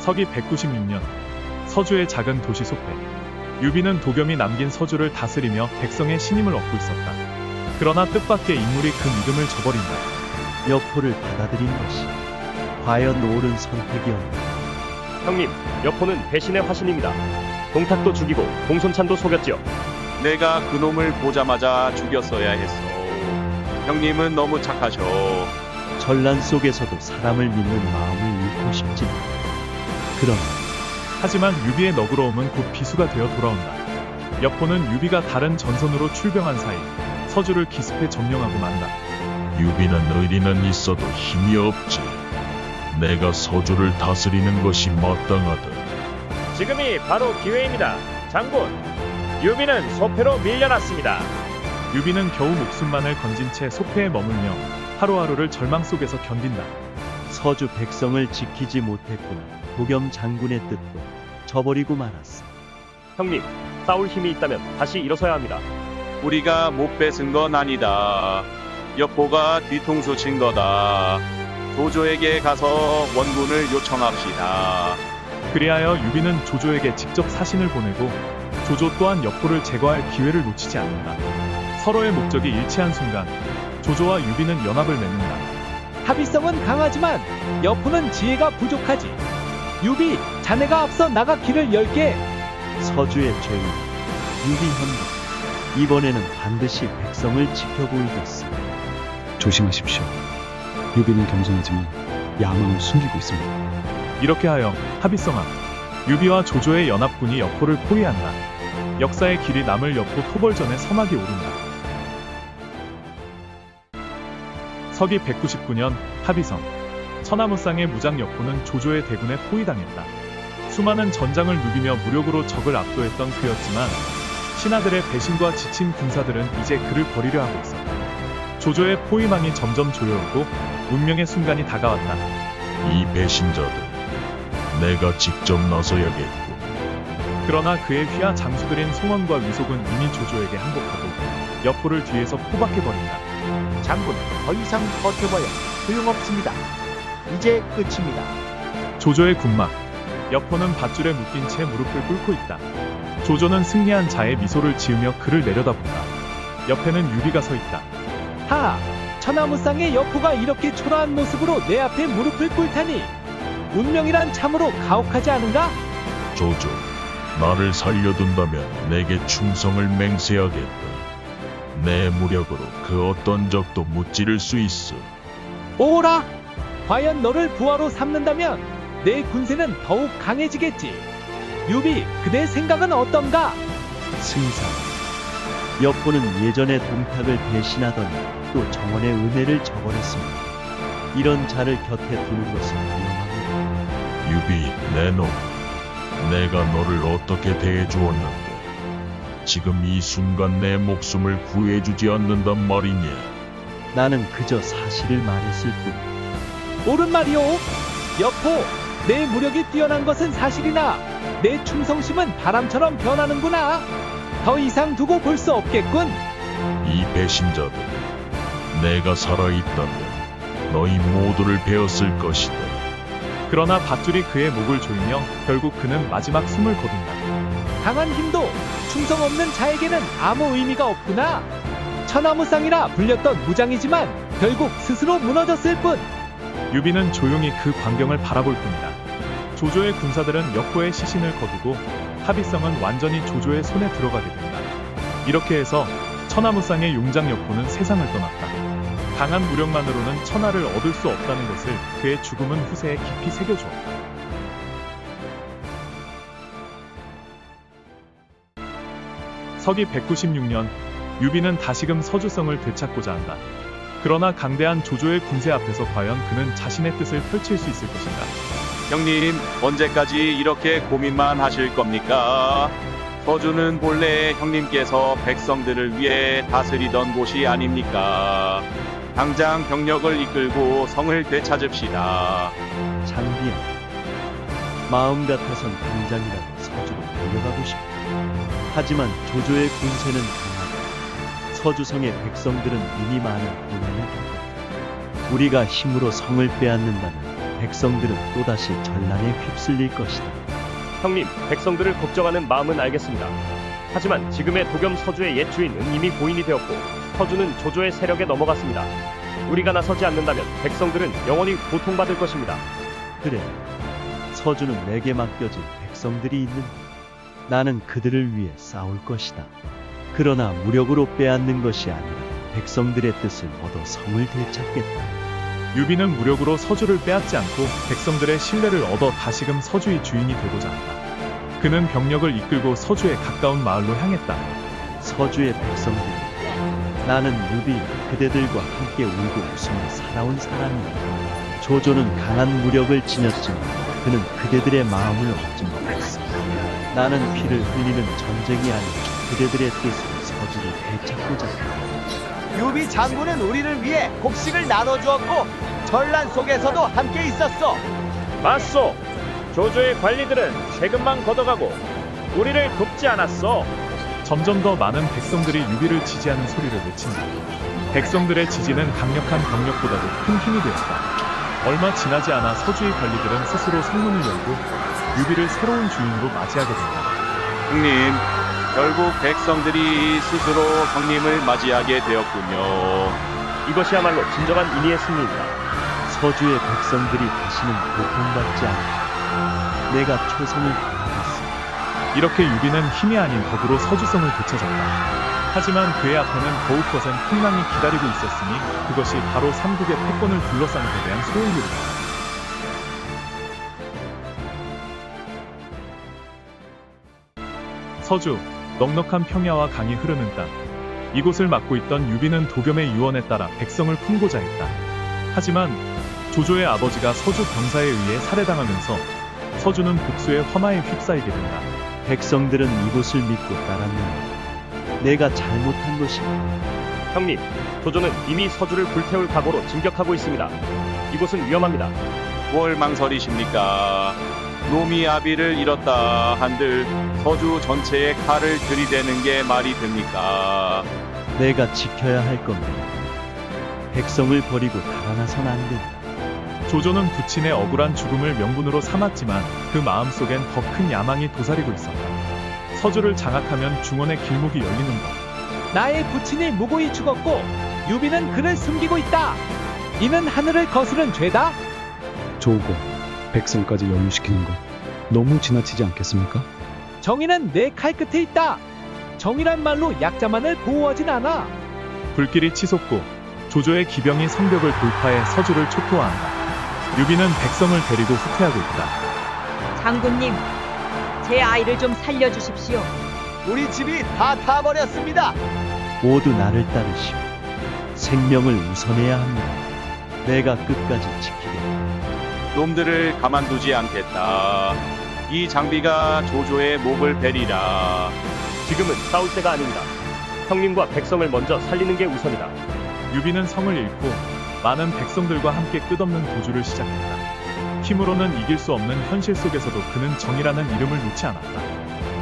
서기 196년 서주의 작은 도시 소패. 유비는 도겸이 남긴 서주를 다스리며 백성의 신임을 얻고 있었다. 그러나 뜻밖의 인물이 그 믿음을 저버린다. 여포를 받아들인 것이 과연 옳은 선택이었나. 형님, 여포는 배신의 화신입니다. 동탁도 죽이고 공손찬도 속였지요. 내가 그놈을 보자마자 죽였어야 했어. 형님은 너무 착하셔. 전란 속에서도 사람을 믿는 마음을 잃고 싶지만 그러나 하지만 유비의 너그러움은 곧 비수가 되어 돌아온다. 여포는 유비가 다른 전선으로 출병한 사이 서주를 기습해 점령하고 만다. 유비는 의리는 있어도 힘이 없지. 내가 서주를 다스리는 것이 마땅하다. 지금이 바로 기회입니다. 장군, 유비는 소패로 밀려났습니다. 유비는 겨우 목숨만을 건진 채 소패에 머물며 하루하루를 절망 속에서 견딘다. 서주 백성을 지키지 못했구나. 도겸 장군의 뜻도 저버리고 말았어. 형님, 싸울 힘이 있다면 다시 일어서야 합니다. 우리가 못 뺏은 건 아니다. 여포가 뒤통수 친 거다. 조조에게 가서 원군을 요청합시다. 그리하여 유비는 조조에게 직접 사신을 보내고 조조 또한 여포를 제거할 기회를 놓치지 않는다. 서로의 목적이 일치한 순간 조조와 유비는 연합을 맺는다. 합의성은 강하지만 여포는 지혜가 부족하지. 유비, 자네가 앞서 나가 길을 열게. 서주의 죄인 유비 현무, 이번에는 반드시 백성을 지켜보이겠어. 조심하십시오. 유비는 겸손하지만 야망을 숨기고 있습니다. 이렇게 하여 합의성한 유비와 조조의 연합군이 여포를 포위한다. 역사의 길이 남을 여포 토벌전의 서막이 오른다. 서기 199년 합의성. 천하무쌍의 무장 여포는 조조의 대군에 포위당했다. 수많은 전장을 누비며 무력으로 적을 압도했던 그였지만 신하들의 배신과 지친 군사들은 이제 그를 버리려 하고 있었다. 조조의 포위망이 점점 조여오고 운명의 순간이 다가왔다. 이 배신자들, 내가 직접 나서야겠고. 그러나 그의 휘하 장수들인 송원과 위속은 이미 조조에게 항복하고 여포를 뒤에서 포박해버린다. 장군, 더 이상 버텨봐야 소용없습니다. 이제 끝입니다. 조조의 군막. 여포는 밧줄에 묶인 채 무릎을 꿇고 있다. 조조는 승리한 자의 미소를 지으며 그를 내려다본다. 옆에는 유비가 서 있다. 하! 천하무쌍의 여포가 이렇게 초라한 모습으로 내 앞에 무릎을 꿇다니. 운명이란 참으로 가혹하지 않은가? 조조, 나를 살려둔다면 내게 충성을 맹세하겠다. 내 무력으로 그 어떤 적도 무찌를 수 있어. 오라! 과연 너를 부하로 삼는다면 내 군세는 더욱 강해지겠지. 유비, 그대 생각은 어떤가? 승상, 여포는 예전에 동탁을 배신하더니 또 정원의 은혜를 저버렸습니다. 이런 자를 곁에 두는 것은 위험합니다. 유비, 내 놈. 내가 너를 어떻게 대해주었는데 지금 이 순간 내 목숨을 구해주지 않는단 말이냐. 나는 그저 사실을 말했을 뿐. 옳은 말이오. 여포, 내 무력이 뛰어난 것은 사실이나 내 충성심은 바람처럼 변하는구나. 더 이상 두고 볼 수 없겠군. 이 배신자들, 내가 살아있다면 너희 모두를 베었을 것이다. 그러나 밧줄이 그의 목을 조이며 결국 그는 마지막 숨을 거둔다. 강한 힘도 충성 없는 자에게는 아무 의미가 없구나. 천하무쌍이라 불렸던 무장이지만 결국 스스로 무너졌을 뿐. 유비는 조용히 그 광경을 바라볼 뿐이다. 조조의 군사들은 여포의 시신을 거두고 합의성은 완전히 조조의 손에 들어가게 된다. 이렇게 해서 천하무쌍의 용장 여포는 세상을 떠났다. 강한 무력만으로는 천하를 얻을 수 없다는 것을 그의 죽음은 후세에 깊이 새겨주었다. 서기 196년 유비는 다시금 서주성을 되찾고자 한다. 그러나 강대한 조조의 군세 앞에서 과연 그는 자신의 뜻을 펼칠 수 있을 것인가? 형님, 언제까지 이렇게 고민만 하실 겁니까? 서주는 본래 형님께서 백성들을 위해 다스리던 곳이 아닙니까? 당장 병력을 이끌고 성을 되찾읍시다. 장비야, 마음 같아선 당장이라도 서주로 달려가고 싶다. 하지만 조조의 군세는 강하고 서주성의 백성들은 이미 많은 고난을 겪었다. 우리가 힘으로 성을 빼앗는다면 백성들은 또다시 전란에 휩쓸릴 것이다. 형님, 백성들을 걱정하는 마음은 알겠습니다. 하지만 지금의 도겸 서주의 옛 주인은 이미 고인이 되었고 서주는 조조의 세력에 넘어갔습니다. 우리가 나서지 않는다면 백성들은 영원히 고통받을 것입니다. 그래, 서주는 내게 맡겨진 백성들이 있는데 나는 그들을 위해 싸울 것이다. 그러나 무력으로 빼앗는 것이 아니라 백성들의 뜻을 얻어 성을 되찾겠다. 유비는 무력으로 서주를 빼앗지 않고 백성들의 신뢰를 얻어 다시금 서주의 주인이 되고자 한다. 그는 병력을 이끌고 서주의 가까운 마을로 향했다. 서주의 백성들, 나는 유비 그대들과 함께 울고 웃으며 살아온 사람이다. 조조는 강한 무력을 지녔지만 그는 그대들의 마음을 얻지 못했어. 나는 피를 흘리는 전쟁이 아니라 그대들의 뜻으로 서주를 되찾고자 한다. 유비 장군은 우리를 위해 곡식을 나눠주었고 전란 속에서도 함께 있었어. 맞소. 조조의 관리들은 세금만 걷어가고 우리를 돕지 않았어. 점점 더 많은 백성들이 유비를 지지하는 소리를 외친다. 백성들의 지지는 강력한 병력보다도 큰 힘이 되었다. 얼마 지나지 않아 서주의 관리들은 스스로 성문을 열고 유비를 새로운 주인으로 맞이하게 된다. 형님, 결국 백성들이 스스로 형님을 맞이하게 되었군요. 이것이야말로 진정한 인의의 승리입니다. 서주의 백성들이 다시는 고통받지 않게 내가 초성을 다하겠어. 이렇게 유비는 힘이 아닌 덕으로 서주성을 되찾았다. 하지만 그의 앞에는 더욱 거센 풍랑이 기다리고 있었으니 그것이 바로 삼국의 패권을 둘러싼 데 대한 소용돌이다. 서주, 넉넉한 평야와 강이 흐르는 땅. 이곳을 맡고 있던 유비는 도겸의 유언에 따라 백성을 품고자 했다. 하지만 조조의 아버지가 서주 병사에 의해 살해당하면서 서주는 복수의 화마에 휩싸이게 된다. 백성들은 이곳을 믿고 따랐는데 내가 잘못한 것이다. 형님, 조조는 이미 서주를 불태울 각오로 진격하고 있습니다. 이곳은 위험합니다. 뭘 망설이십니까? 놈이 아비를 잃었다 한들 서주 전체에 칼을 들이대는 게 말이 됩니까? 내가 지켜야 할 건데 백성을 버리고 달아나선 안 된다. 조조는 부친의 억울한 죽음을 명분으로 삼았지만 그 마음속엔 더 큰 야망이 도사리고 있었다. 서주를 장악하면 중원의 길목이 열리는 것. 나의 부친이 무고히 죽었고 유비는 그를 숨기고 있다. 이는 하늘을 거스른 죄다. 조고 백성까지 연루시키는 것 너무 지나치지 않겠습니까? 정의는 내 칼 끝에 있다. 정의란 말로 약자만을 보호하진 않아. 불길이 치솟고 조조의 기병이 성벽을 돌파해 서주를 초토화한다. 유비는 백성을 데리고 후퇴하고 있다. 장군님, 제 아이를 좀 살려주십시오. 우리 집이 다 타버렸습니다. 모두 나를 따르시오. 생명을 우선해야 합니다. 내가 끝까지 지키겠다. 놈들을 가만두지 않겠다. 이 장비가 조조의 목을 베리라. 지금은 싸울 때가 아닙니다. 형님과 백성을 먼저 살리는 게 우선이다. 유비는 성을 잃고 많은 백성들과 함께 끝없는 도주를 시작했다. 힘으로는 이길 수 없는 현실 속에서도 그는 정의라는 이름을 놓지 않았다.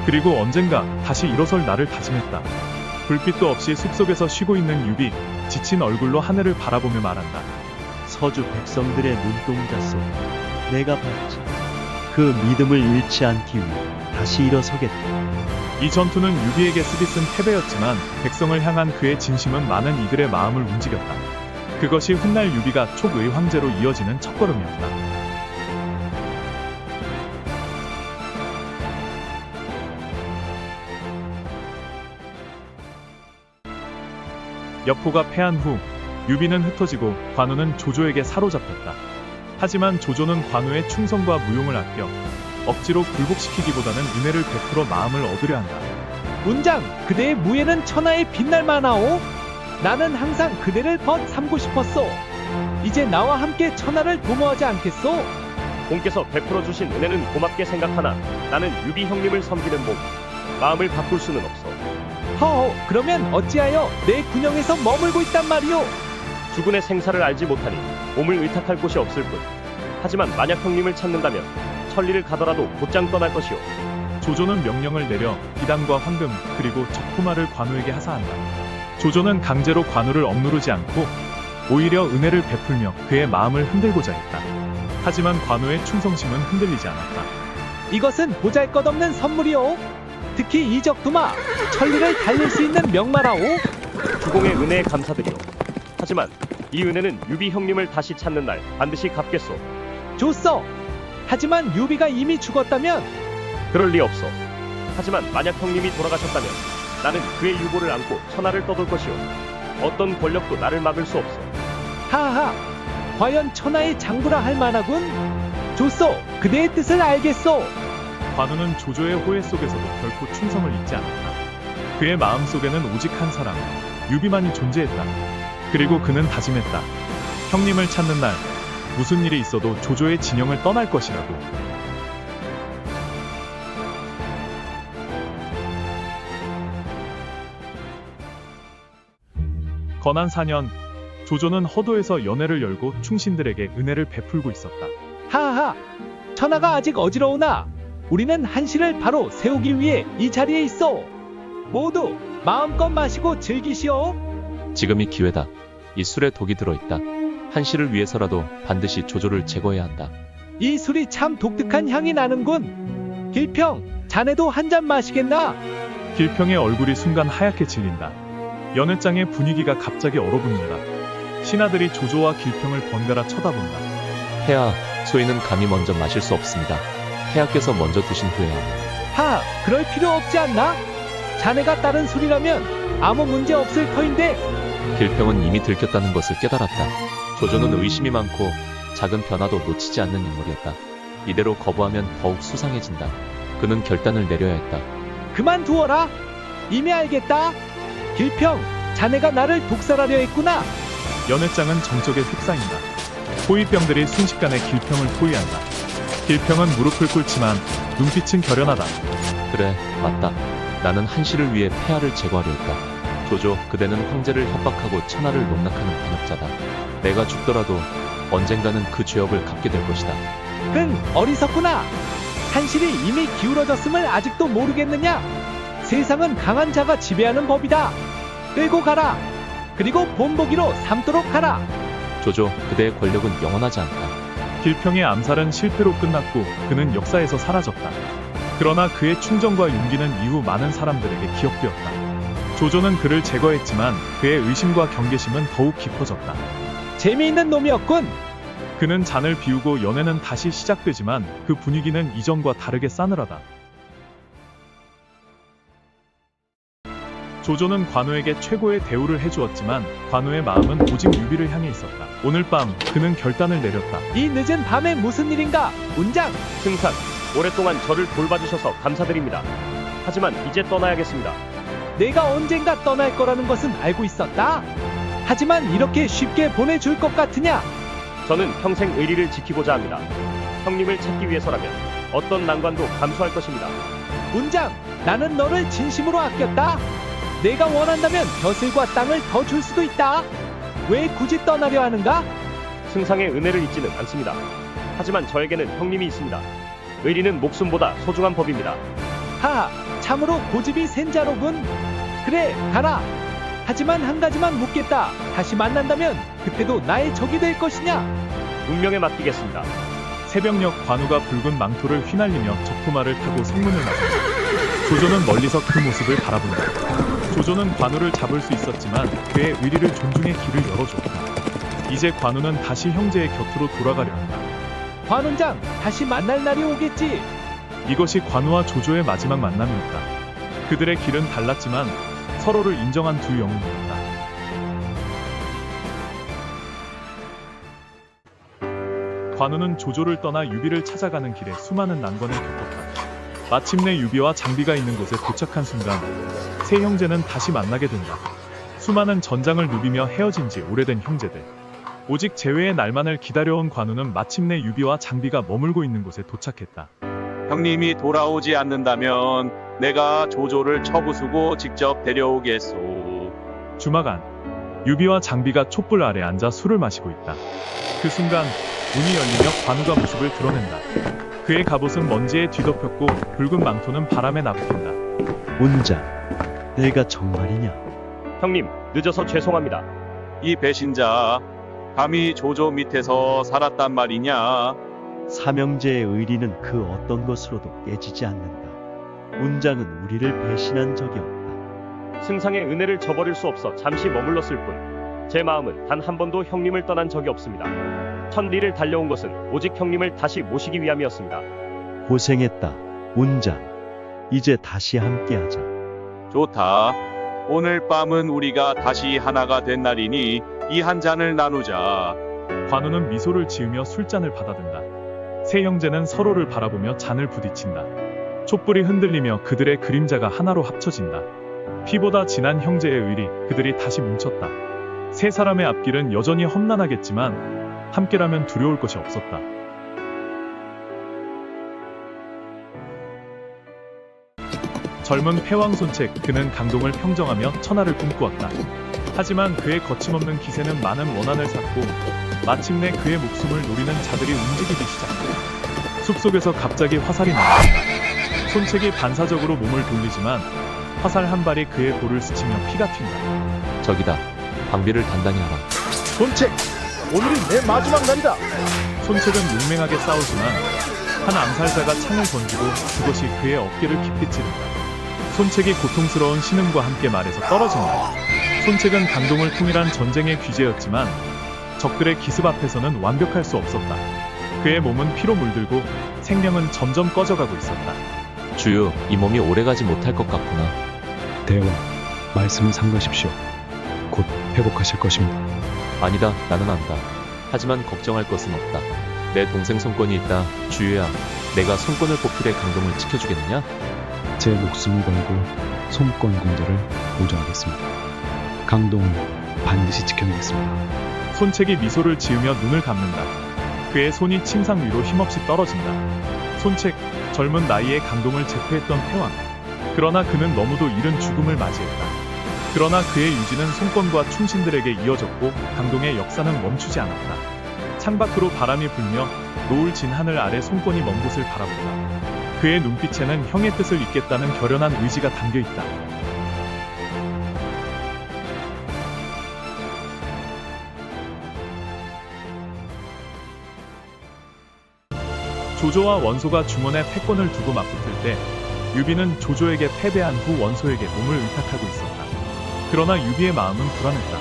그리고 언젠가 다시 일어설 날을 다짐했다. 불빛도 없이 숲속에서 쉬고 있는 유비, 지친 얼굴로 하늘을 바라보며 말한다. 서주 백성들의 눈동자 속에 내가 봤지. 그 믿음을 잃지 않기 위해 다시 일어서겠다. 이 전투는 유비에게 쓰디쓴 패배였지만 백성을 향한 그의 진심은 많은 이들의 마음을 움직였다. 그것이 훗날 유비가 촉의 황제로 이어지는 첫걸음이었다. 여포가 패한 후 유비는 흩어지고 관우는 조조에게 사로잡혔다. 하지만 조조는 관우의 충성과 무용을 아껴 억지로 굴복시키기보다는 은혜를 베풀어 마음을 얻으려 한다. 문장, 그대의 무예는 천하에 빛날 만하오. 나는 항상 그대를 벗 삼고 싶었소. 이제 나와 함께 천하를 도모하지 않겠소? 공께서 베풀어 주신 은혜는 고맙게 생각하나 나는 유비 형님을 섬기는 몸, 마음을 바꿀 수는 없어. 허, 그러면 어찌하여 내 군영에서 머물고 있단 말이오? 주군의 생사를 알지 못하니 몸을 의탁할 곳이 없을 뿐. 하지만 만약 형님을 찾는다면 천리를 가더라도 곧장 떠날 것이오. 조조는 명령을 내려 비단과 황금 그리고 적토마를 관우에게 하사한다. 조조는 강제로 관우를 억누르지 않고 오히려 은혜를 베풀며 그의 마음을 흔들고자 했다. 하지만 관우의 충성심은 흔들리지 않았다. 이것은 보잘것없는 선물이오. 특히 이적두마 천리를 달릴 수 있는 명마라오. 주공의 은혜에 감사드리오. 하지만 이 은혜는 유비 형님을 다시 찾는 날 반드시 갚겠소. 좋소. 하지만 유비가 이미 죽었다면 그럴 리 없어. 하지만 만약 형님이 돌아가셨다면 나는 그의 유고를 안고 천하를 떠돌 것이오. 어떤 권력도 나를 막을 수 없어. 하하. 과연 천하의 장부라 할 만하군. 좋소. 그대의 뜻을 알겠소. 관우는 조조의 호혜 속에서도 결코 충성을 잊지 않았다. 그의 마음속에는 오직 한 사람, 유비만이 존재했다. 그리고 그는 다짐했다. 형님을 찾는 날 무슨 일이 있어도 조조의 진영을 떠날 것이라고. 건한 4년, 조조는 허도에서 연회를 열고 충신들에게 은혜를 베풀고 있었다. 하하. 천하가 아직 어지러우나 우리는 한시를 바로 세우기 위해 이 자리에 있어. 모두 마음껏 마시고 즐기시오. 지금이 기회다. 이 술에 독이 들어있다. 한시를 위해서라도 반드시 조조를 제거해야 한다. 이 술이 참 독특한 향이 나는군. 길평, 자네도 한 잔 마시겠나? 길평의 얼굴이 순간 하얗게 질린다. 연회장의 분위기가 갑자기 얼어붙는다. 신하들이 조조와 길평을 번갈아 쳐다본다. 폐하, 소인은 감히 먼저 마실 수 없습니다. 폐하께서 먼저 드신 후에야. 하, 그럴 필요 없지 않나? 자네가 따른 술이라면 아무 문제 없을 터인데. 길평은 이미 들켰다는 것을 깨달았다. 조조는 의심이 많고 작은 변화도 놓치지 않는 인물이었다. 이대로 거부하면 더욱 수상해진다. 그는 결단을 내려야 했다. 그만두어라. 이미 알겠다. 길평, 자네가 나를 독살하려 했구나. 연회장은 정적에 휩싸인다. 호위병들이 순식간에 길평을 포위한다. 길평은 무릎을 꿇지만 눈빛은 결연하다. 그래, 맞다. 나는 한시를 위해 폐하를 제거하려 했다. 조조, 그대는 황제를 협박하고 천하를 농락하는 반역자다. 내가 죽더라도 언젠가는 그 죄업을 갚게 될 것이다. 어리석구나. 한실이 이미 기울어졌음을 아직도 모르겠느냐? 세상은 강한 자가 지배하는 법이다. 끌고 가라. 그리고 본보기로 삼도록 하라. 조조, 그대의 권력은 영원하지 않다. 길평의 암살은 실패로 끝났고 그는 역사에서 사라졌다. 그러나 그의 충정과 용기는 이후 많은 사람들에게 기억되었다. 조조는 그를 제거했지만 그의 의심과 경계심은 더욱 깊어졌다. 재미있는 놈이었군. 그는 잔을 비우고 연회는 다시 시작되지만 그 분위기는 이전과 다르게 싸늘하다. 조조는 관우에게 최고의 대우를 해주었지만 관우의 마음은 오직 유비를 향해 있었다. 오늘 밤 그는 결단을 내렸다. 이 늦은 밤에 무슨 일인가? 운장! 승상, 오랫동안 저를 돌봐주셔서 감사드립니다. 하지만 이제 떠나야겠습니다. 내가 언젠가 떠날 거라는 것은 알고 있었다. 하지만 이렇게 쉽게 보내줄 것 같으냐? 저는 평생 의리를 지키고자 합니다. 형님을 찾기 위해서라면 어떤 난관도 감수할 것입니다. 운장! 나는 너를 진심으로 아꼈다. 내가 원한다면 벼슬과 땅을 더 줄 수도 있다. 왜 굳이 떠나려 하는가? 승상의 은혜를 잊지는 않습니다. 하지만 저에게는 형님이 있습니다. 의리는 목숨보다 소중한 법입니다. 하하, 참으로 고집이 센 자로군. 그래, 가라. 하지만 한 가지만 묻겠다. 다시 만난다면 그때도 나의 적이 될 것이냐? 운명에 맡기겠습니다. 새벽녘 관우가 붉은 망토를 휘날리며 적토마를 타고 성문을 나선다. 조조는 멀리서 그 모습을 바라본다. 조조는 관우를 잡을 수 있었지만 그의 의리를 존중해 길을 열어줬다. 이제 관우는 다시 형제의 곁으로 돌아가려 한다. 관원장, 다시 만날 날이 오겠지. 이것이 관우와 조조의 마지막 만남이었다. 그들의 길은 달랐지만 서로를 인정한 두 영웅이었다. 관우는 조조를 떠나 유비를 찾아가는 길에 수많은 난관을 겪었다. 마침내 유비와 장비가 있는 곳에 도착한 순간 세 형제는 다시 만나게 된다. 수많은 전장을 누비며 헤어진 지 오래된 형제들. 오직 재회의 날만을 기다려온 관우는 마침내 유비와 장비가 머물고 있는 곳에 도착했다. 형님이 돌아오지 않는다면 내가 조조를 처부수고 직접 데려오겠소. 주막 안 유비와 장비가 촛불 아래 앉아 술을 마시고 있다. 그 순간 문이 열리며 관우가 모습을 드러낸다. 그의 갑옷은 먼지에 뒤덮였고 붉은 망토는 바람에 나부틴다. 운장, 내가 정말이냐? 형님, 늦어서 죄송합니다. 이 배신자 감히 조조 밑에서 살았단 말이냐? 삼형제의 의리는 그 어떤 것으로도 깨지지 않는다. 운장은 우리를 배신한 적이 없다. 승상의 은혜를 저버릴 수 없어 잠시 머물렀을 뿐, 제 마음은 단 한 번도 형님을 떠난 적이 없습니다. 천리를 달려온 것은 오직 형님을 다시 모시기 위함이었습니다. 고생했다, 운장. 이제 다시 함께하자. 좋다. 오늘 밤은 우리가 다시 하나가 된 날이니 이 한 잔을 나누자. 관우는 미소를 지으며 술잔을 받아든다. 세 형제는 서로를 바라보며 잔을 부딪힌다. 촛불이 흔들리며 그들의 그림자가 하나로 합쳐진다. 피보다 진한 형제의 의리, 그들이 다시 뭉쳤다. 세 사람의 앞길은 여전히 험난하겠지만 함께라면 두려울 것이 없었다. 젊은 패왕 손책, 그는 강동을 평정하며 천하를 꿈꾸었다. 하지만 그의 거침없는 기세는 많은 원한을 샀고 마침내 그의 목숨을 노리는 자들이 움직이기 시작했다. 숲속에서 갑자기 화살이 나왔다. 손책이 반사적으로 몸을 돌리지만 화살 한 발이 그의 볼을 스치며 피가 튄다. 저기다. 방비를 단단히 하라. 손책, 오늘이 내 마지막 날이다. 손책은 용맹하게 싸우지만 한 암살자가 창을 던지고 그것이 그의 어깨를 깊이 찌른다. 손책이 고통스러운 신음과 함께 말에서 떨어진다. 손책은 강동을 통일한 전쟁의 귀재였지만 적들의 기습 앞에서는 완벽할 수 없었다. 그의 몸은 피로 물들고 생명은 점점 꺼져가고 있었다. 주유, 이 몸이 오래가지 못할 것 같구나. 대왕, 말씀을 삼가십시오. 곧 회복하실 것입니다. 아니다, 나는 안다. 하지만 걱정할 것은 없다. 내 동생 손권이 있다. 주유야, 내가 손권을 뽑힐에 강동을 지켜주겠느냐? 제 목숨을 걸고 손권 공대를 보좌하겠습니다. 강동을 반드시 지켜내겠습니다. 손책이 미소를 지으며 눈을 감는다. 그의 손이 침상 위로 힘없이 떨어진다. 손책, 젊은 나이에 강동을 제패했던 패왕. 그러나 그는 너무도 이른 죽음을 맞이했다. 그러나 그의 유지는 손권과 충신들에게 이어졌고 강동의 역사는 멈추지 않았다. 창밖으로 바람이 불며 노을 진 하늘 아래 손권이 먼 곳을 바라본다. 그의 눈빛에는 형의 뜻을 잇겠다는 결연한 의지가 담겨있다. 조조와 원소가 중원에 패권을 두고 맞붙을 때 유비는 조조에게 패배한 후 원소에게 몸을 의탁하고 있었다. 그러나 유비의 마음은 불안했다.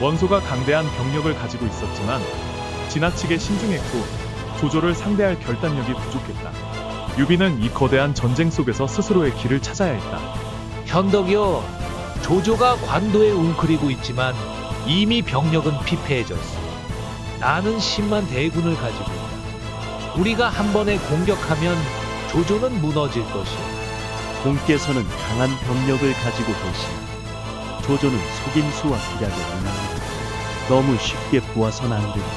원소가 강대한 병력을 가지고 있었지만 지나치게 신중했고 조조를 상대할 결단력이 부족했다. 유비는 이 거대한 전쟁 속에서 스스로의 길을 찾아야 했다. 현덕이여, 조조가 관도에 웅크리고 있지만 이미 병력은 피폐해졌어. 나는 10만 대군을 가지고 있다. 우리가 한 번에 공격하면 조조는 무너질 것이오. 공께서는 강한 병력을 가지고 계시니 조조는 속임수와 기략에 능합니다. 너무 쉽게 보아선 안 된다.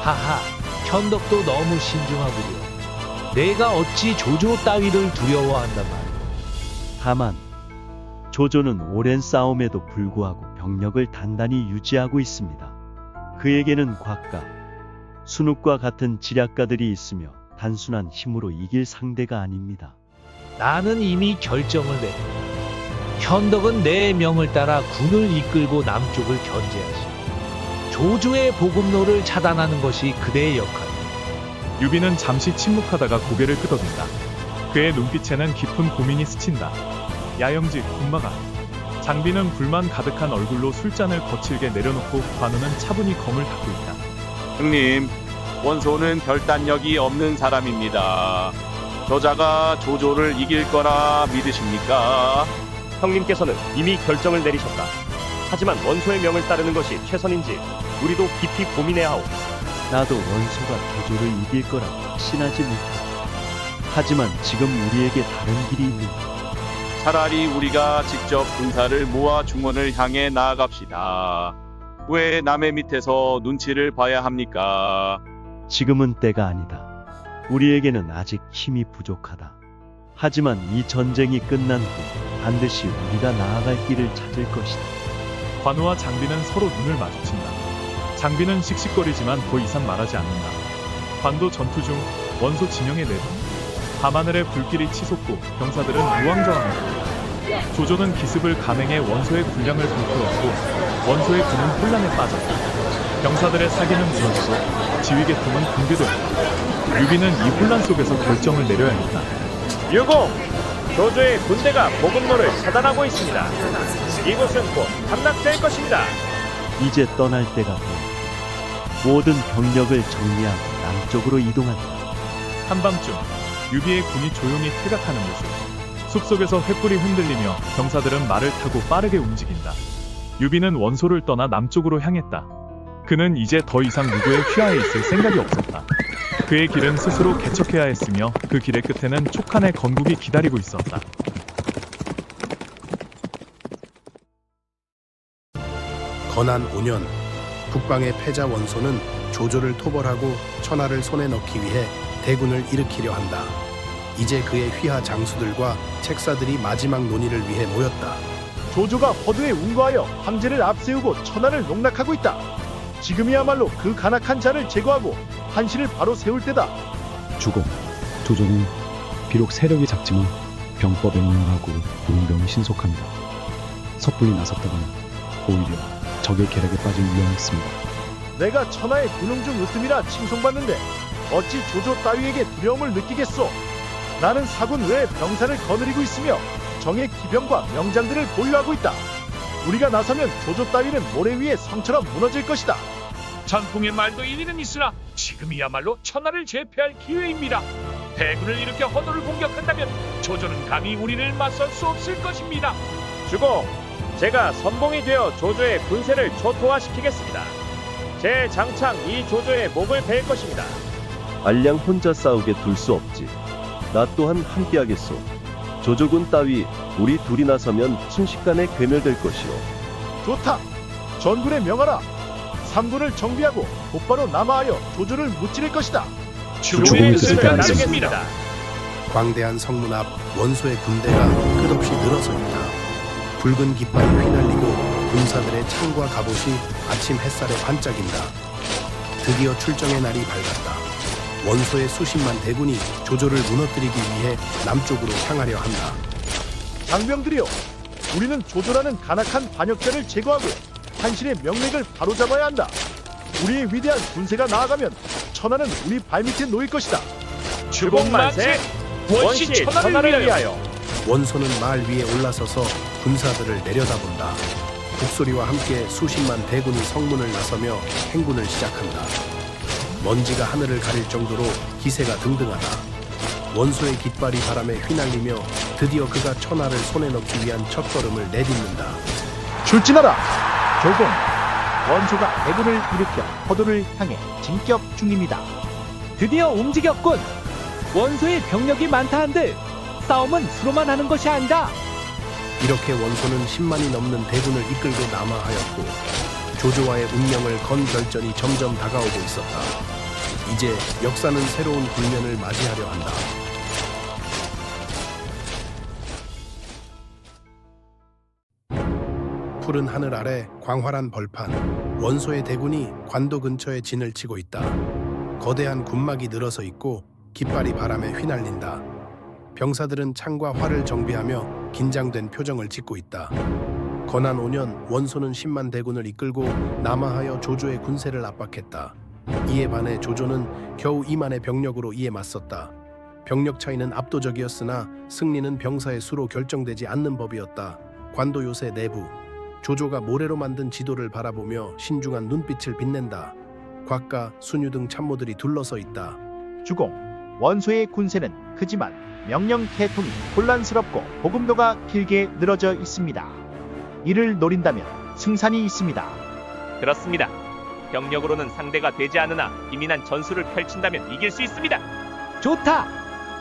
하하, 현덕도 너무 신중하구려. 내가 어찌 조조 따위를 두려워한단 말이오. 다만 조조는 오랜 싸움에도 불구하고 병력을 단단히 유지하고 있습니다. 그에게는 곽가, 순욱과 같은 지략가들이 있으며 단순한 힘으로 이길 상대가 아닙니다. 나는 이미 결정을 냈다. 현덕은 내 명을 따라 군을 이끌고 남쪽을 견제하시오. 조조의 보급로를 차단하는 것이 그대의 역할이오. 유비는 잠시 침묵하다가 고개를 끄덕인다. 그의 눈빛에는 깊은 고민이 스친다. 야영지, 군마가. 장비는 불만 가득한 얼굴로 술잔을 거칠게 내려놓고 관우는 차분히 검을 닫고 있다. 형님, 원소는 결단력이 없는 사람입니다. 저자가 조조를 이길 거라 믿으십니까? 형님께서는 이미 결정을 내리셨다. 하지만 원소의 명을 따르는 것이 최선인지 우리도 깊이 고민해야 하오. 나도 원소가 조조를 이길 거라 확신하지 못한다. 하지만 지금 우리에게 다른 길이 있는다. 차라리 우리가 직접 군사를 모아 중원을 향해 나아갑시다. 왜 남의 밑에서 눈치를 봐야 합니까? 지금은 때가 아니다. 우리에게는 아직 힘이 부족하다. 하지만 이 전쟁이 끝난 후 반드시 우리가 나아갈 길을 찾을 것이다. 관우와 장비는 서로 눈을 마주친다. 장비는 씩씩거리지만 더 이상 말하지 않는다. 관도 전투 중 원소 진영의 내부. 밤하늘에 불길이 치솟고 병사들은 우왕좌왕했다. 조조는 기습을 감행해 원소의 군량을 불태웠고 원소의 군은 혼란에 빠졌다. 병사들의 사기는 무너지고 지휘계통은 붕괴되었다. 유비는 이 혼란 속에서 결정을 내려야 했다. 유공! 조조의 군대가 보급로를 차단하고 있습니다. 이곳은 곧 함락될 것입니다. 이제 떠날 때가 돼. 모든 병력을 정리하고 남쪽으로 이동한다. 한밤중 유비의 군이 조용히 퇴각하는 모습. 숲속에서 횃불이 흔들리며 병사들은 말을 타고 빠르게 움직인다. 유비는 원소를 떠나 남쪽으로 향했다. 그는 이제 더 이상 누구의 휘하에 있을 생각이 없었다. 그의 길은 스스로 개척해야 했으며 그 길의 끝에는 촉한의 건국이 기다리고 있었다. 건한 5년, 북방의 패자 원소는 조조를 토벌하고 천하를 손에 넣기 위해 대군을 일으키려 한다. 이제 그의 휘하 장수들과 책사들이 마지막 논의를 위해 모였다. 조조가 허두에 운거하여 황제를 앞세우고 천하를 농락하고 있다. 지금이야말로 그 간악한 자를 제거하고 한시를 바로 세울 때다. 주공, 조조는 비록 세력이 작지만 병법에 능하고 용병이 신속합니다. 섣불리 나섰다가는 오히려 적의 계략에 빠질 위험이 있습니다. 내가 천하의 군웅 중 으뜸이라 칭송받는데 어찌 조조 따위에게 두려움을 느끼겠소? 나는 사군 외에 병사를 거느리고 있으며 정의 기병과 명장들을 보유하고 있다. 우리가 나서면 조조 따위는 모래 위에 성처럼 무너질 것이다. 전풍의 말도 일리는 있으나 지금이야말로 천하를 제패할 기회입니다. 대군을 일으켜 허도를 공격한다면 조조는 감히 우리를 맞설 수 없을 것입니다. 주공! 제가 선봉이 되어 조조의 군세를 초토화시키겠습니다. 제 장창 이 조조의 목을 벨 것입니다. 알량 혼자 싸우게 둘 수 없지. 나 또한 함께하겠소. 조조군 따위 우리 둘이 나서면 순식간에 괴멸될 것이오. 좋다. 전군에 명하라. 3군을 정비하고 곧바로 남하하여 조조를 무찌를 것이다. 주공의 뜻을 따르겠습니다. 광대한 성문 앞 원소의 군대가 끝없이 늘어서 있다. 붉은 깃발이 휘날리고 군사들의 창과 갑옷이 아침 햇살에 반짝인다. 드디어 출정의 날이 밝았다. 원소의 수십만 대군이 조조를 무너뜨리기 위해 남쪽으로 향하려 한다. 장병들이여, 우리는 조조라는 간악한 반역자를 제거하고 한신의 명맥을 바로잡아야 한다. 우리의 위대한 군세가 나아가면 천하는 우리 발밑에 놓일 것이다. 주공 만세! 원시 천하를 위하여! 원소는 말 위에 올라서서 군사들을 내려다본다. 북소리와 함께 수십만 대군이 성문을 나서며 행군을 시작한다. 먼지가 하늘을 가릴 정도로 기세가 등등하다. 원소의 깃발이 바람에 휘날리며 드디어 그가 천하를 손에 넣기 위한 첫걸음을 내딛는다. 출진하라! 조공, 원소가 대군을 일으켜 허도를 향해 진격 중입니다. 드디어 움직였군. 원소의 병력이 많다 한들 싸움은 수로만 하는 것이 아니다. 이렇게 원소는 10만이 넘는 대군을 이끌고 남하하였고 조조와의 운명을 건 결전이 점점 다가오고 있었다. 이제 역사는 새로운 국면을 맞이하려 한다. 푸른 하늘 아래 광활한 벌판, 원소의 대군이 관도 근처에 진을 치고 있다. 거대한 군막이 늘어서 있고 깃발이 바람에 휘날린다. 병사들은 창과 활을 정비하며 긴장된 표정을 짓고 있다. 건한 5년 원소는 10만 대군을 이끌고 남하하여 조조의 군세를 압박했다. 이에 반해 조조는 겨우 2만의 병력으로 이에 맞섰다. 병력 차이는 압도적이었으나 승리는 병사의 수로 결정되지 않는 법이었다. 관도 요새 내부, 조조가 모래로 만든 지도를 바라보며 신중한 눈빛을 빛낸다. 곽가, 순유 등 참모들이 둘러서 있다. 주공, 원소의 군세는 크지만 명령 계통이 혼란스럽고 보급로가 길게 늘어져 있습니다. 이를 노린다면 승산이 있습니다. 그렇습니다. 병력으로는 상대가 되지 않으나 기민한 전술을 펼친다면 이길 수 있습니다. 좋다.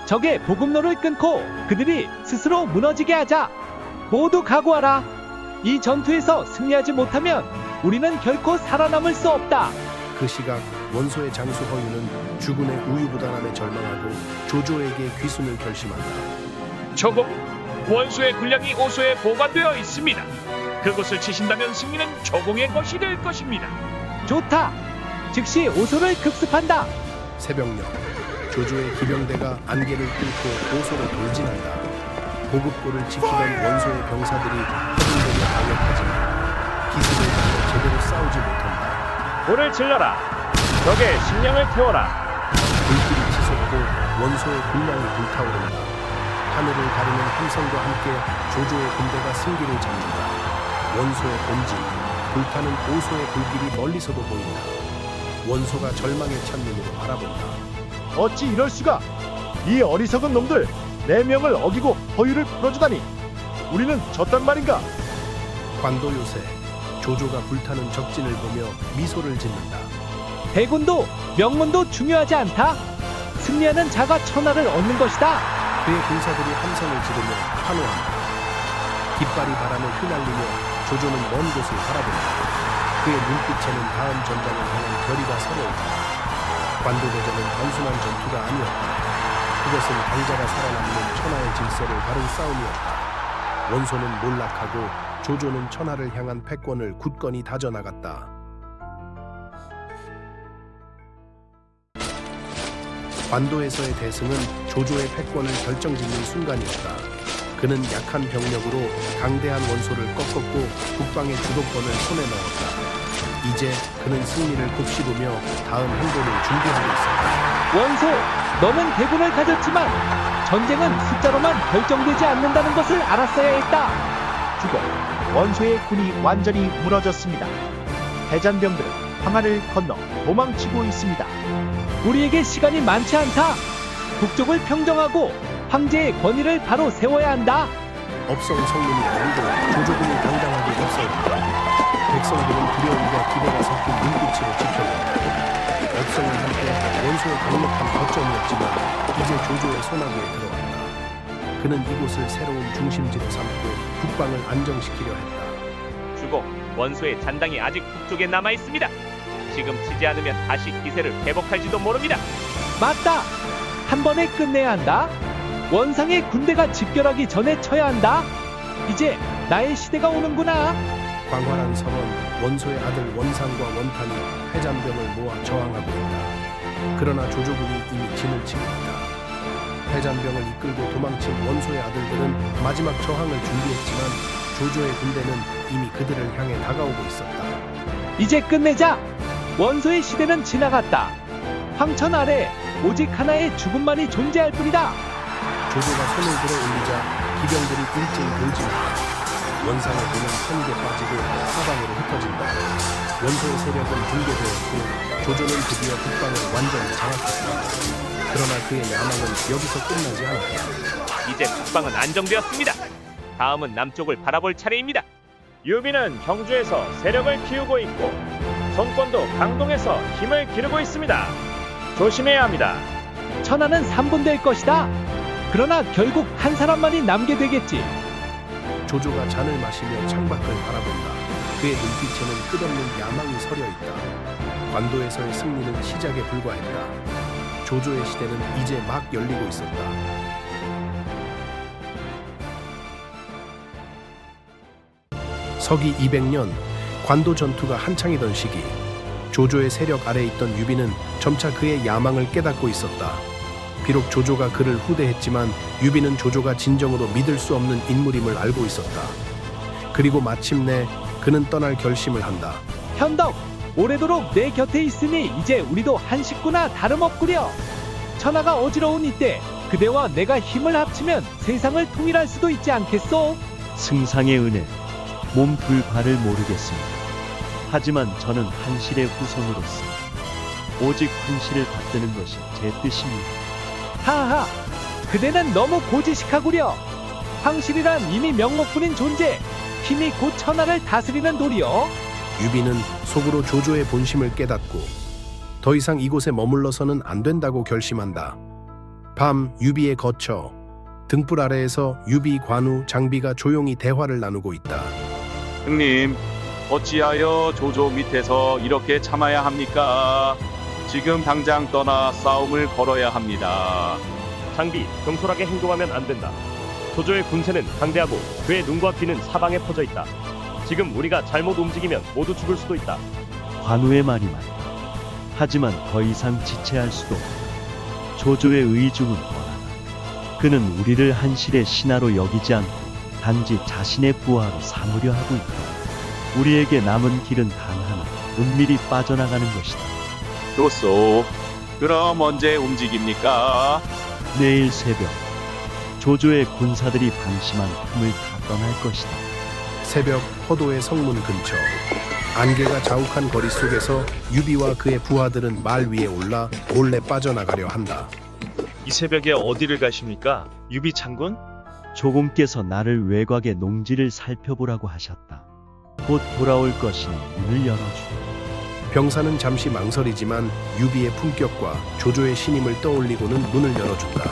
적의 보급로를 끊고 그들이 스스로 무너지게 하자. 모두 각오하라. 이 전투에서 승리하지 못하면 우리는 결코 살아남을 수 없다. 그 시각 원소의 장수 허유는 주군의 우유부단함에 절망하고 조조에게 귀순을 결심한다. 조공, 원소의 군량이 오소에 보관되어 있습니다. 그곳을 치신다면 승리는 조공의 것이 될 것입니다. 좋다. 즉시 오소를 급습한다. 새벽녘 조조의 기병대가 안개를 뚫고 오소로 돌진한다. 보급고를 지키던 원소의 병사들이 허둥대며 방역하지만 기습을 받아 제대로 싸우지 못한다. 불을 질러라. 적의 식량을 태워라. 불길이 치솟아 원소의 군량이 불타오른다. 하늘을 가르는 함성과 함께 조조의 군대가 승기를 잡는다. 원소의 본진, 불타는 오소의 불길이 멀리서도 보인다. 원소가 절망에 찬 눈으로 바라본다. 어찌 이럴 수가? 이 어리석은 놈들, 내 명을 어기고 허유를 풀어주다니. 우리는 졌단 말인가? 관도 요새 조조가 불타는 적진을 보며 미소를 짓는다. 대군도 명문도 중요하지 않다. 승리하는 자가 천하를 얻는 것이다. 그의 군사들이 함성을 지르며 환호한다. 깃발이 바람에 휘날리며 조조는 먼 곳을 바라본다. 그의 눈빛에는 다음 전장을 향한 결의가 서려있다. 관도대전은 단순한 전투가 아니었다. 그것은 강자가 살아남는 천하의 질서를 가른 싸움이었다. 원소는 몰락하고 조조는 천하를 향한 패권을 굳건히 다져나갔다. 관도에서의 대승은 조조의 패권을 결정짓는 순간이었다. 그는 약한 병력으로 강대한 원소를 꺾었고 북방의 주도권을 손에 넣었다. 이제 그는 승리를 곱씹으며 다음 행동을 준비하고 있었다. 원소, 너는 대군을 가졌지만 전쟁은 숫자로만 결정되지 않는다는 것을 알았어야 했다. 주거, 원소의 군이 완전히 무너졌습니다. 해잔병들은 황하를 건너 도망치고 있습니다. 우리에게 시간이 많지 않다. 북쪽을 평정하고 황제의 권위를 바로 세워야 한다. 업성 성문이 열리고 조조군이 당당하게 입성했다. 백성들은 두려움과 기대가 섞인 눈빛으로 지켜본다. 업성은 한때 원소의 강력한 거점이었지만 이제 조조의 소나기에 들어왔다. 그는 이곳을 새로운 중심지로 삼고 국방을 안정시키려 했다. 주고 원소의 잔당이 아직 북쪽에 남아 있습니다. 지금 치지 않으면 다시 기세를 회복할지도 모릅니다. 맞다. 한 번에 끝내야 한다. 원상의 군대가 집결하기 전에 쳐야 한다. 이제 나의 시대가 오는구나. 광활한 설원, 원소의 아들 원상과 원탄이 해잔병을 모아 저항하고 있다. 그러나 조조군이 이미 진을 치고 있다. 해잔병을 이끌고 도망친 원소의 아들들은 마지막 저항을 준비했지만 조조의 군대는 이미 그들을 향해 다가오고 있었다. 이제 끝내자. 원소의 시대는 지나갔다. 황천 아래 오직 하나의 죽음만이 존재할 뿐이다. 조조가 손을 들어 올리자 기병들이 일제히 돌진한다. 원상의 군은 한개 빠지고 사방으로 흩어진다. 원소의 세력은 붕괴되었고 조조는 드디어 북방을 완전히 장악했다. 그러나 그의 야망은 여기서 끝나지 않았다. 이제 북방은 안정되었습니다. 다음은 남쪽을 바라볼 차례입니다. 유비는 경주에서 세력을 키우고 있고 son권도 강동에서 힘을 기르고 있습니다. 조심해야 합니다. 천하는 3분될 것이다. 그러나 결국 한 사람만이 남게 되겠지. 조조가 잔을 마시며 창밖을 바라본다. 그의 눈빛에는 끝없는 야망이 서려있다. 관도에서의 승리는 시작에 불과했다. 조조의 시대는 이제 막 열리고 있었다. 서기 200년 관도 전투가 한창이던 시기 조조의 세력 아래 있던 유비는 점차 그의 야망을 깨닫고 있었다. 비록 조조가 그를 후대했지만 유비는 조조가 진정으로 믿을 수 없는 인물임을 알고 있었다. 그리고 마침내 그는 떠날 결심을 한다. 현덕, 오래도록 내 곁에 있으니 이제 우리도 한 식구나 다름없구려. 천하가 어지러운 이때 그대와 내가 힘을 합치면 세상을 통일할 수도 있지 않겠소? 승상의 은혜, 몸 둘 바를 모르겠습니다. 하지만 저는 한실의 후손으로서 오직 훈실을 받드는 것이 제 뜻입니다. 하하, 그대는 너무 고지식하구려. 황실이란 이미 명목뿐인 존재, 힘이 곧 천하를 다스리는 도리여. 유비는 속으로 조조의 본심을 깨닫고 더 이상 이곳에 머물러서는 안 된다고 결심한다. 밤 유비에 거쳐 등불 아래에서 유비, 관우, 장비가 조용히 대화를 나누고 있다. 형님, 어찌하여 조조 밑에서 이렇게 참아야 합니까? 지금 당장 떠나 싸움을 걸어야 합니다. 장비, 경솔하게 행동하면 안 된다. 조조의 군세는 강대하고 그의 눈과 귀는 사방에 퍼져 있다. 지금 우리가 잘못 움직이면 모두 죽을 수도 있다. 관우의 말이 맞다. 하지만 더 이상 지체할 수도 없다. 조조의 의중은 뻔하다. 그는 우리를 한실의 신하로 여기지 않고 단지 자신의 부하로 삼으려 하고 있다. 우리에게 남은 길은 단 하나, 은밀히 빠져나가는 것이다. 좋소. 그럼 언제 움직입니까? 내일 새벽 조조의 군사들이 방심한 틈을 다 떠날 것이다. 새벽 허도의 성문 근처 안개가 자욱한 거리 속에서 유비와 그의 부하들은 말 위에 올라 몰래 빠져나가려 한다. 이 새벽에 어디를 가십니까? 유비 장군? 조공께서 나를 외곽의 농지를 살펴보라고 하셨다. 곧 돌아올 것이니 문을 열어주라. 병사는 잠시 망설이지만 유비의 품격과 조조의 신임을 떠올리고는 문을 열어준다.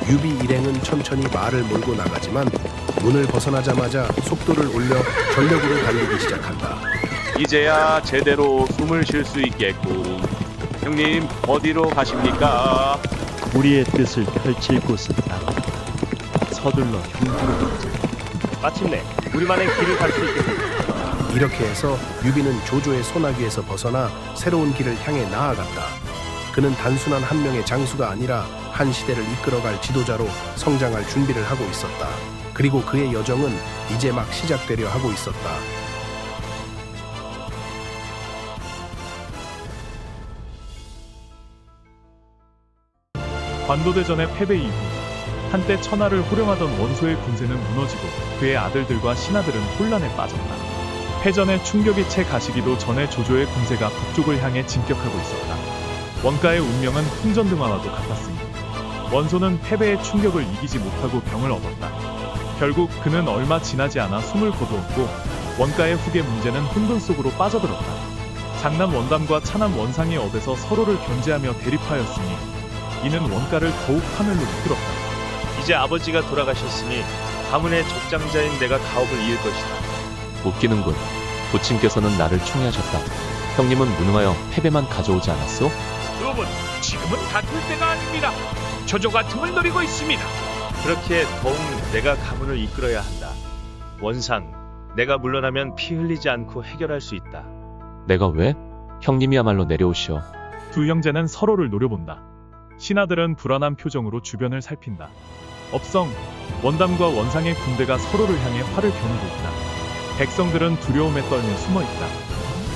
유비 일행은 천천히 말을 몰고 나가지만 문을 벗어나자마자 속도를 올려 전력으로 달리기 시작한다. 이제야 제대로 숨을 쉴 수 있겠군. 형님, 어디로 가십니까? 우리의 뜻을 펼칠 곳은 따로 서둘러 형부로 가자. 마침내 우리만의 길을 갈 수 있겠습니다. 이렇게 해서 유비는 조조의 소나기에서 벗어나 새로운 길을 향해 나아갔다. 그는 단순한 한 명의 장수가 아니라 한 시대를 이끌어갈 지도자로 성장할 준비를 하고 있었다. 그리고 그의 여정은 이제 막 시작되려 하고 있었다. 관도대전의 패배 이후 한때 천하를 호령하던 원소의 군세는 무너지고 그의 아들들과 신하들은 혼란에 빠졌다. 패전의 충격이 채 가시기도 전에 조조의 군세가 북쪽을 향해 진격하고 있었다. 원가의 운명은 풍전등화와도 같았으니 원소는 패배의 충격을 이기지 못하고 병을 얻었다. 결국 그는 얼마 지나지 않아 숨을 거두었고 원가의 후계 문제는 혼돈 속으로 빠져들었다. 장남 원담과 차남 원상의 업에서 서로를 견제하며 대립하였으니 이는 원가를 더욱 파멸로 이끌었다. 이제 아버지가 돌아가셨으니 가문의 족장자인 내가 가업을 이을 것이다. 웃기는군. 부친께서는 나를 총애하셨다. 형님은 무능하여 패배만 가져오지 않았소? 두 분, 지금은 다툴 때가 아닙니다. 조조가 틈을 노리고 있습니다. 그렇기에 더욱 내가 가문을 이끌어야 한다. 원상, 내가 물러나면 피 흘리지 않고 해결할 수 있다. 내가 왜? 형님이야말로 내려오시오. 두 형제는 서로를 노려본다. 신하들은 불안한 표정으로 주변을 살핀다. 업성, 원담과 원상의 군대가 서로를 향해 활을 겨누고 있다. 백성들은 두려움에 떨며 숨어있다.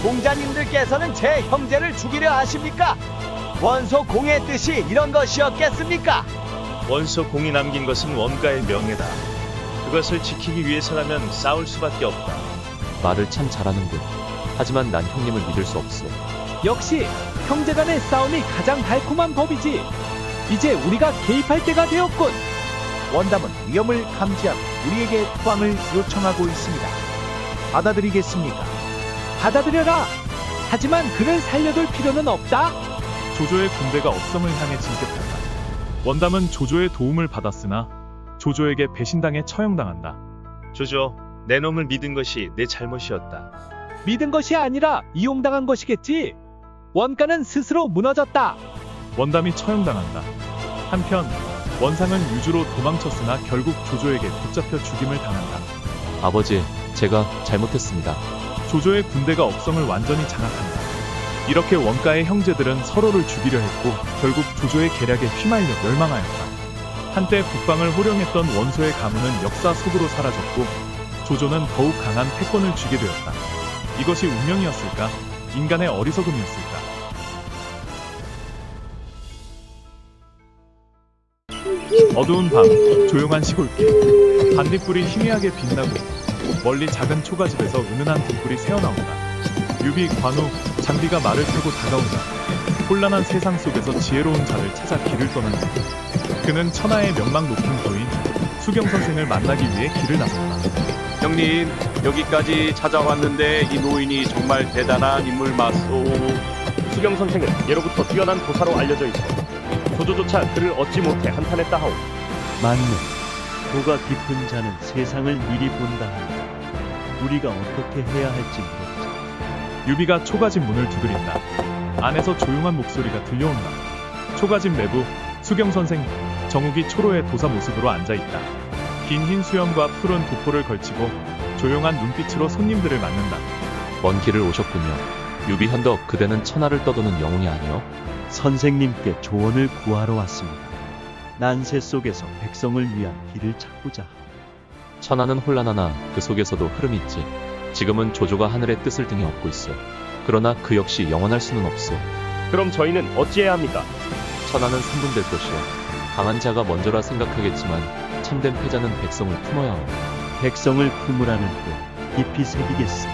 공자님들께서는 제 형제를 죽이려 하십니까? 원소 공의 뜻이 이런 것이었겠습니까? 원소 공이 남긴 것은 원가의 명예다. 그것을 지키기 위해서라면 싸울 수밖에 없다. 말을 참 잘하는군. 하지만 난 형님을 믿을 수 없어. 역시 형제간의 싸움이 가장 달콤한 법이지. 이제 우리가 개입할 때가 되었군. 원담은 위험을 감지하고 우리에게 투항을 요청하고 있습니다. 받아들이겠습니까? 받아들여라. 하지만 그를 살려둘 필요는 없다. 조조의 군대가 업성을 향해 진격한다. 원담은 조조의 도움을 받았으나 조조에게 배신당해 처형당한다. 조조, 내 놈을 믿은 것이 내 잘못이었다. 믿은 것이 아니라 이용당한 것이겠지. 원가는 스스로 무너졌다. 원담이 처형당한다. 한편 원상은 유주로 도망쳤으나 결국 조조에게 붙잡혀 죽임을 당한다. 아버지, 제가 잘못했습니다. 조조의 군대가 업성을 완전히 장악한다. 이렇게 원가의 형제들은 서로를 죽이려 했고 결국 조조의 계략에 휘말려 멸망하였다. 한때 북방을 호령했던 원소의 가문은 역사 속으로 사라졌고 조조는 더욱 강한 패권을 쥐게 되었다. 이것이 운명이었을까? 인간의 어리석음이었을까? 어두운 밤, 조용한 시골길. 반딧불이 희미하게 빛나고 멀리 작은 초가집에서 은은한 등불이 새어나온다. 유비, 관우, 장비가 말을 타고 다가온다. 혼란한 세상 속에서 지혜로운 자를 찾아 길을 떠난다. 그는 천하의 명망 높은 교인 수경 선생을 만나기 위해 길을 나섰다. 형님, 여기까지 찾아왔는데 이 노인이 정말 대단한 인물 맞소. 수경 선생은 예로부터 뛰어난 도사로 알려져 있어 조조조차 그를 얻지 못해 한탄했다 하오. 맞네. 도가 깊은 자는 세상을 미리 본다 한다. 우리가 어떻게 해야 할지 모르지. 유비가 초가집 문을 두드린다. 안에서 조용한 목소리가 들려온다. 초가집 내부, 수경 선생, 정욱이 초로의 도사 모습으로 앉아있다. 긴 흰 수염과 푸른 도포를 걸치고 조용한 눈빛으로 손님들을 맞는다. 먼 길을 오셨군요. 유비 현덕, 그대는 천하를 떠도는 영웅이 아니요? 선생님께 조언을 구하러 왔습니다. 난세 속에서 백성을 위한 길을 찾고자. 천하는 혼란하나 그 속에서도 흐름이 있지. 지금은 조조가 하늘의 뜻을 등에 업고 있어. 그러나 그 역시 영원할 수는 없어. 그럼 저희는 어찌해야 합니까? 천하는 선분될 것이요. 강한 자가 먼저라 생각하겠지만 참된 패자는 백성을 품어야 하오. 백성을 품으라는 뜻 깊이 새기겠소.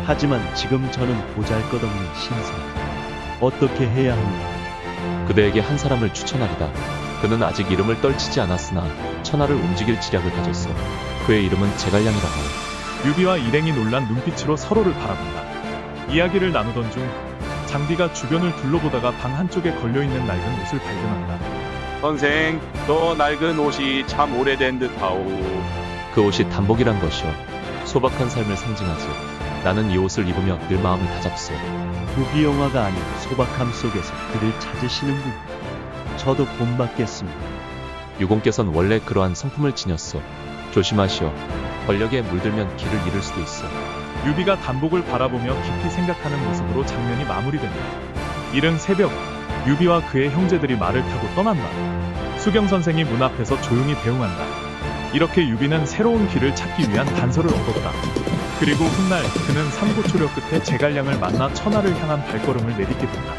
하지만 지금 저는 보잘것없는 신사. 어떻게 해야 합니까? 그대에게 한 사람을 추천하리다. 그는 아직 이름을 떨치지 않았으나 천하를 움직일 지략을 가졌어. 그의 이름은 제갈량이라고 하오. 유비와 일행이 놀란 눈빛으로 서로를 바라본다. 이야기를 나누던 중 장비가 주변을 둘러보다가 방 한쪽에 걸려있는 낡은 옷을 발견한다. 선생, 저 낡은 옷이 참 오래된 듯하오. 그 옷이 단복이란 것이오. 소박한 삶을 상징하지. 나는 이 옷을 입으며 늘 마음을 다잡소. 부귀영화가 아닌 소박함 속에서 그를 찾으시는군. 저도 본받겠습니다. 유공께서는 원래 그러한 성품을 지녔소. 조심하시오. 권력에 물들면 길을 잃을 수도 있어. 유비가 단복을 바라보며 깊이 생각하는 모습으로 장면이 마무리된다. 이른 새벽, 유비와 그의 형제들이 말을 타고 떠난다. 수경 선생이 문 앞에서 조용히 배웅한다. 이렇게 유비는 새로운 길을 찾기 위한 단서를 얻었다. 그리고 훗날 그는 삼고초려 끝에 제갈량을 만나 천하를 향한 발걸음을 내딛게 된다.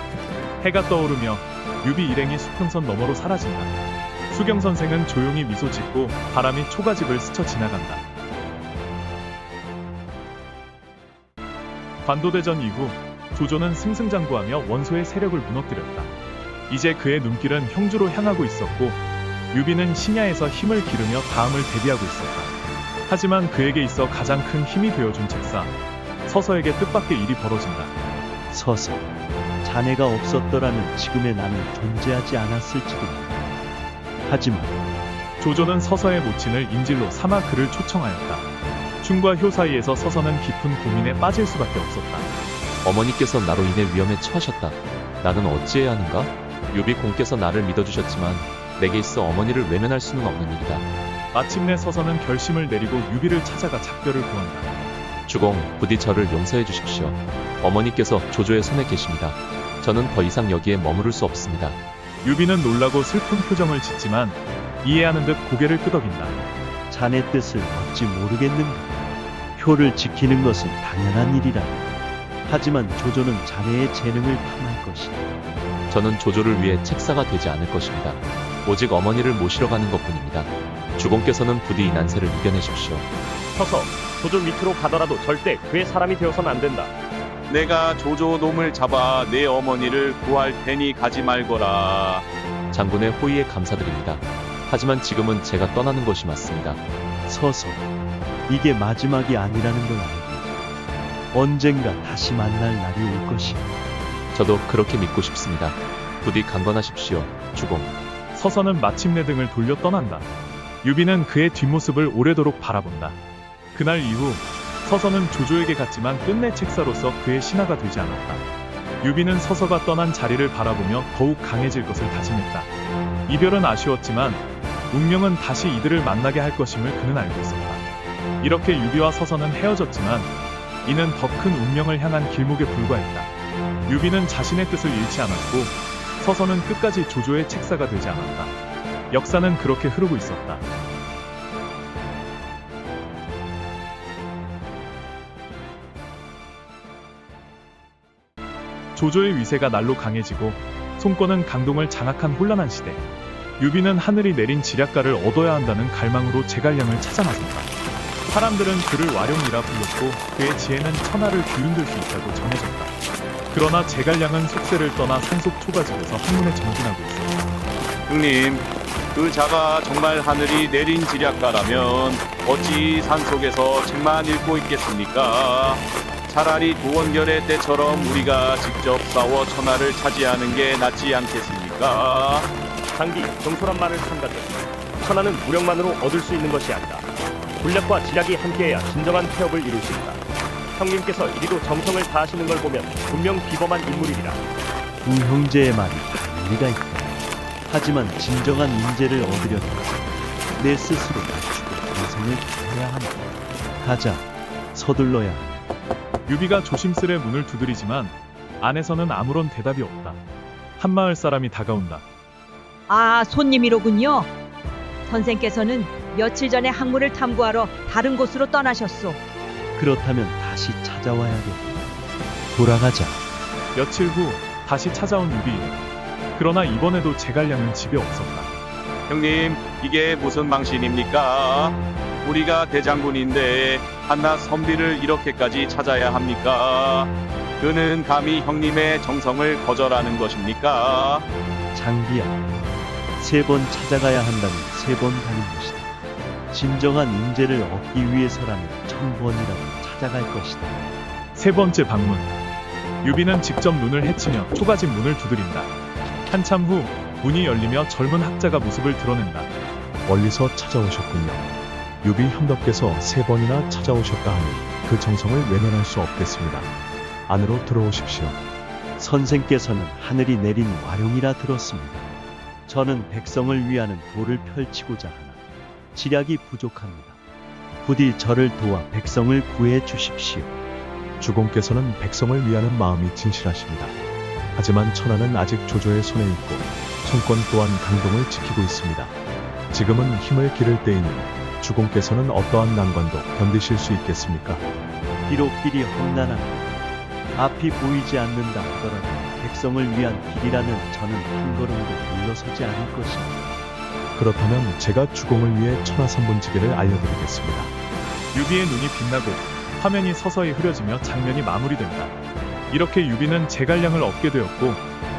해가 떠오르며 유비 일행이 수평선 너머로 사라진다. 수경 선생은 조용히 미소 짓고 바람이 초가집을 스쳐 지나간다. 관도대전 이후 조조는 승승장구하며 원소의 세력을 무너뜨렸다. 이제 그의 눈길은 형주로 향하고 있었고 유비는 신야에서 힘을 기르며 다음을 대비하고 있었다. 하지만 그에게 있어 가장 큰 힘이 되어준 책사 서서에게 뜻밖의 일이 벌어진다. 서서, 자네가 없었더라면 지금의 나는 존재하지 않았을지도. 하지만 조조는 서서의 모친을 인질로 삼아 그를 초청하였다. 춘과 효 사이에서 서서는 깊은 고민에 빠질 수밖에 없었다. 어머니께서 나로 인해 위험에 처하셨다. 나는 어찌해야 하는가? 유비 공께서 나를 믿어주셨지만 내게 있어 어머니를 외면할 수는 없는 일이다. 마침내 서서는 결심을 내리고 유비를 찾아가 작별을 구한다. 주공, 부디 저를 용서해 주십시오. 어머니께서 조조의 손에 계십니다. 저는 더 이상 여기에 머무를 수 없습니다. 유비는 놀라고 슬픈 표정을 짓지만 이해하는 듯 고개를 끄덕인다. 자네 뜻을 어찌 모르겠는가? 효를 지키는 것은 당연한 일이라. 하지만 조조는 자네의 재능을 탐할 것이다. 저는 조조를 위해 책사가 되지 않을 것입니다. 오직 어머니를 모시러 가는 것뿐입니다. 주공께서는 부디 이 난세를 이겨내십시오. 서서 조조 밑으로 가더라도 절대 그의 사람이 되어서는 안 된다. 내가 조조 놈을 잡아 내 어머니를 구할 테니 가지 말거라. 장군의 호의에 감사드립니다. 하지만 지금은 제가 떠나는 것이 맞습니다. 서서, 이게 마지막이 아니라는 걸 알고 언젠가 다시 만날 날이 올 것이야. 저도 그렇게 믿고 싶습니다. 부디 강건하십시오, 주공. 서서는 마침내 등을 돌려 떠난다. 유비는 그의 뒷모습을 오래도록 바라본다. 그날 이후 서서는 조조에게 갔지만 끝내 책사로서 그의 신하가 되지 않았다. 유비는 서서가 떠난 자리를 바라보며 더욱 강해질 것을 다짐했다. 이별은 아쉬웠지만 운명은 다시 이들을 만나게 할 것임을 그는 알고 있었다. 이렇게 유비와 서서는 헤어졌지만 이는 더 큰 운명을 향한 길목에 불과했다. 유비는 자신의 뜻을 잃지 않았고 서서는 끝까지 조조의 책사가 되지 않았다. 역사는 그렇게 흐르고 있었다. 조조의 위세가 날로 강해지고 송권은 강동을 장악한 혼란한 시대. 유비는 하늘이 내린 지략가를 얻어야 한다는 갈망으로 제갈량을 찾아 나섰다. 사람들은 그를 와룡이라 불렀고 그의 지혜는 천하를 뒤흔들 수 있다고 전해졌다. 그러나 제갈량은 속세를 떠나 산속 초가집에서 학문에 정진하고 있었다. 형님, 그 자가 정말 하늘이 내린 지략가라면 어찌 산속에서 책만 읽고 있겠습니까? 차라리 도원결의 때처럼 우리가 직접 싸워 천하를 차지하는 게 낫지 않겠습니까? 장기, 정솔한 말을 삼가되 천하는 무력만으로 얻을 수 있는 것이 아니다. 군략과 지략이 함께해야 진정한 태업을 이룰 수 있다. 형님께서 이리도 정성을 다하시는 걸 보면 분명 비범한 인물이리라. 두 형제의 말이 일리가 있다. 하지만 진정한 인재를 얻으려면 내 스스로 갖추고 정성을 다해야 한다. 가자, 서둘러야 한다. 유비가 조심스레 문을 두드리지만 안에서는 아무런 대답이 없다. 한마을 사람이 다가온다. 아, 손님이로군요. 선생께서는 며칠 전에 학문을 탐구하러 다른 곳으로 떠나셨소. 그렇다면 다시 찾아와야겠다. 돌아가자. 며칠 후 다시 찾아온 유비. 그러나 이번에도 제갈량은 집에 없었다. 형님, 이게 무슨 망신입니까? 우리가 대장군인데 한낱 선비를 이렇게까지 찾아야 합니까? 그는 감히 형님의 정성을 거절하는 것입니까? 장비야, 3번 찾아가야 한다면 3번 가는 것이다. 진정한 인재를 얻기 위해서라면 1000번이라도 찾아갈 것이다. 세 번째 방문. 유비는 직접 문을 헤치며 초가집 문을 두드린다. 한참 후 문이 열리며 젊은 학자가 모습을 드러낸다. 멀리서 찾아오셨군요. 유비 현덕께서 3번이나 찾아오셨다 하니 그 정성을 외면할 수 없겠습니다. 안으로 들어오십시오. 선생께서는 하늘이 내린 와룡이라 들었습니다. 저는 백성을 위하는 도를 펼치고자 하나 지략이 부족합니다. 부디 저를 도와 백성을 구해 주십시오. 주공께서는 백성을 위하는 마음이 진실하십니다. 하지만 천하는 아직 조조의 손에 있고 청권 또한 강동을 지키고 있습니다. 지금은 힘을 기를 때이니 주공께서는 어떠한 난관도 견디실 수 있겠습니까? 비록 길이 험난합니다. 앞이 보이지 않는다 하더라도 백성을 위한 길이라면 저는 한 걸음도 물러서지 않을 것입니다. 그렇다면 제가 주공을 위해 천하삼분지계를 알려드리겠습니다. 유비의 눈이 빛나고 화면이 서서히 흐려지며 장면이 마무리된다. 이렇게 유비는 제갈량을 얻게 되었고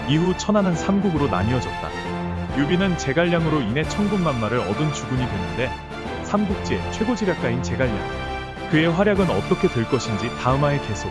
이후 천하는 3국으로 나뉘어졌다. 유비는 제갈량으로 인해 천군만마를 얻은 주군이 되는데 삼국지의 최고 지략가인 제갈량. 그의 활약은 어떻게 될 것인지 다음화에 계속.